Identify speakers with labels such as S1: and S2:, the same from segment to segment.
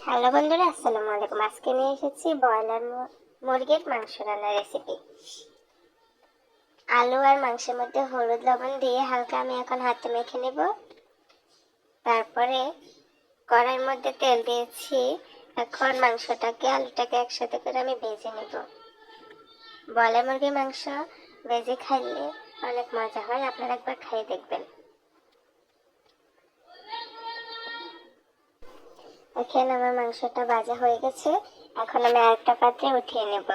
S1: Hello বন্ধুরা, আসসালামু আলাইকুম। আজকে নিয়ে এসেছি ব্রয়লার মুরগির মাংস রান্নার রেসিপি। আলু আর মাংসের মধ্যে হলুদ লবণ দিয়ে হালকা আমি এখন হাতে মেখে নেব। তারপরে কড়াইয়ের মধ্যে তেল দিয়েছি। এখন মাংসটাকে আলুটাকে একসাথে করে আমি ভেজে নেব। ব্রয়লার মুরগির মাংস ভেজে খাইলে অনেক মজা হয়, আপনারা একবার খাইয়ে দেখবেন। এখন আমার মাংসটা ভাজা হয়ে গেছে। এখন আমি আরেকটা পাত্রে উঠিয়ে নেব।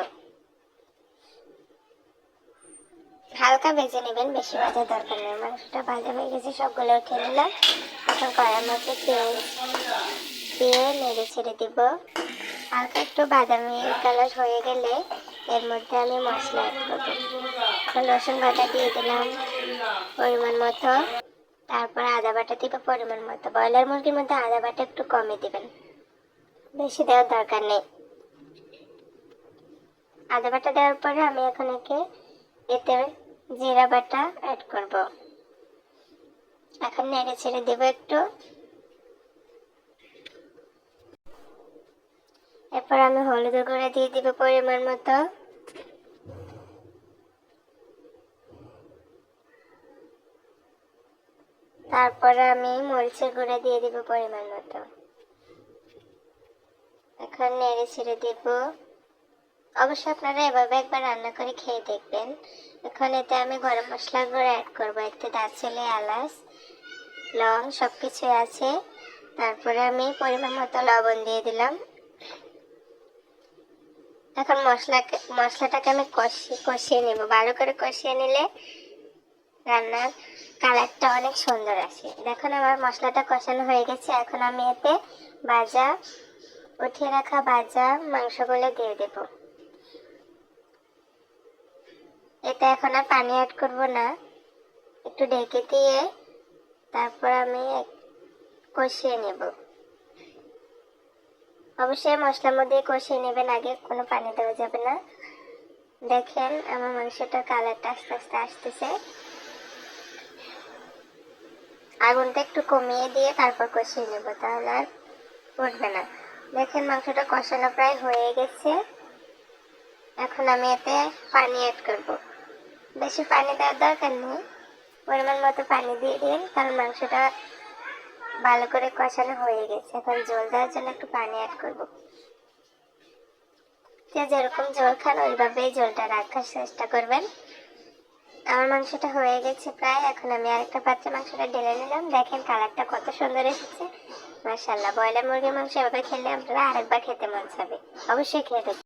S1: হালকা ভেজে নেবেন, বেশি ভাজার দরকার নেই। মাংসটা ভাজা হয়ে গেছে, সবগুলো উঠিয়ে নিলাম। এখন কড়াইয়ের মধ্যে তেল দিয়ে নেড়ে ছেড়ে দিব। হালকা একটু বাদামি কালার হয়ে গেলে এর মধ্যে আমি মশলা অ্যাড করবো। রসুন বাটা দিয়ে দিলাম পরিমাণ মতো, তারপর আদা বাটা দিব পরিমাণ মতো। ব্রয়লার মুরগির মধ্যে আদা বাটা একটু কমে দিবেন, বেশি দেওয়ার দরকার নেই। আদা বাটা দেওয়ার পরে আমি এখন এতে জিরা বাটা অ্যাড করব। এখন নেড়ে ছেড়ে দেবো একটু। এরপর আমি হলুদের গুঁড়া দিয়ে দিব পরিমাণ মতো। তারপরে আমি মরিচের গুঁড়া দিয়ে দিব পরিমাণ মতো। এখন নেড়ে ছেড়ে দেব। অবশ্যই আপনারা এভাবে একবার রান্না করে খেয়ে দেখবেন। এখন এতে আমি গরম মশলার গুঁড়া অ্যাড করবো। এতে দারচিনি, এলাচ, লং সবকিছু আছে। তারপরে আমি পরিমাণ মতো লবণ দিয়ে দিলাম। এখন মশলাটাকে আমি কষিয়ে নেব। ভালো করে কষিয়ে নিলে রান্নার কালারটা অনেক সুন্দর আসে। দেখুন আমার মশলাটা কষানো হয়ে গেছে। এখন আমি এতে উঠিয়ে রাখা ভাজা মাংসগুলো দিয়ে দেব। এতে এখন আর পানি অ্যাড করব না, একটু ঢেকে দিয়ে তারপর আমি কষিয়ে নেব। অবশ্যই মশলার মধ্যে কষিয়ে নেবেন, আগে কোনো পানি দেওয়া যাবে না। দেখেন আমার মাংসটার কালারটা আস্তে আস্তে আসতেছে। আগুনটা একটু কমিয়ে দিয়ে তারপর কষিয়ে নেব, তাহলে আর উঠবে না। দেখেন মাংসটা কষানো প্রায় হয়ে গেছে। এখন আমি এতে পানি অ্যাড করব। বেশি পানি দেওয়ার দরকার নেই, পরিমাণ মতো পানি দিয়ে দিন, কারণ মাংসটা ভালো করে কষানো হয়ে গেছে। এখন জল দেওয়ার জন্য একটু পানি অ্যাড করব। যেরকম জল খান ওইভাবেই জলটা রাখার চেষ্টা করবেন। আমার মাংসটা হয়ে গেছে প্রায়। এখন আমি আরেকটা পাত্রে মাংসটা ঢেলে নিলাম। দেখেন কালারটা কত সুন্দর এসেছে, মাশাআল্লাহ। ব্রয়লার মুরগির মাংস এভাবে খেলে আপনারা আরেকবার খেতে মন চাবে। অবশ্যই খেয়ে দেখবেন।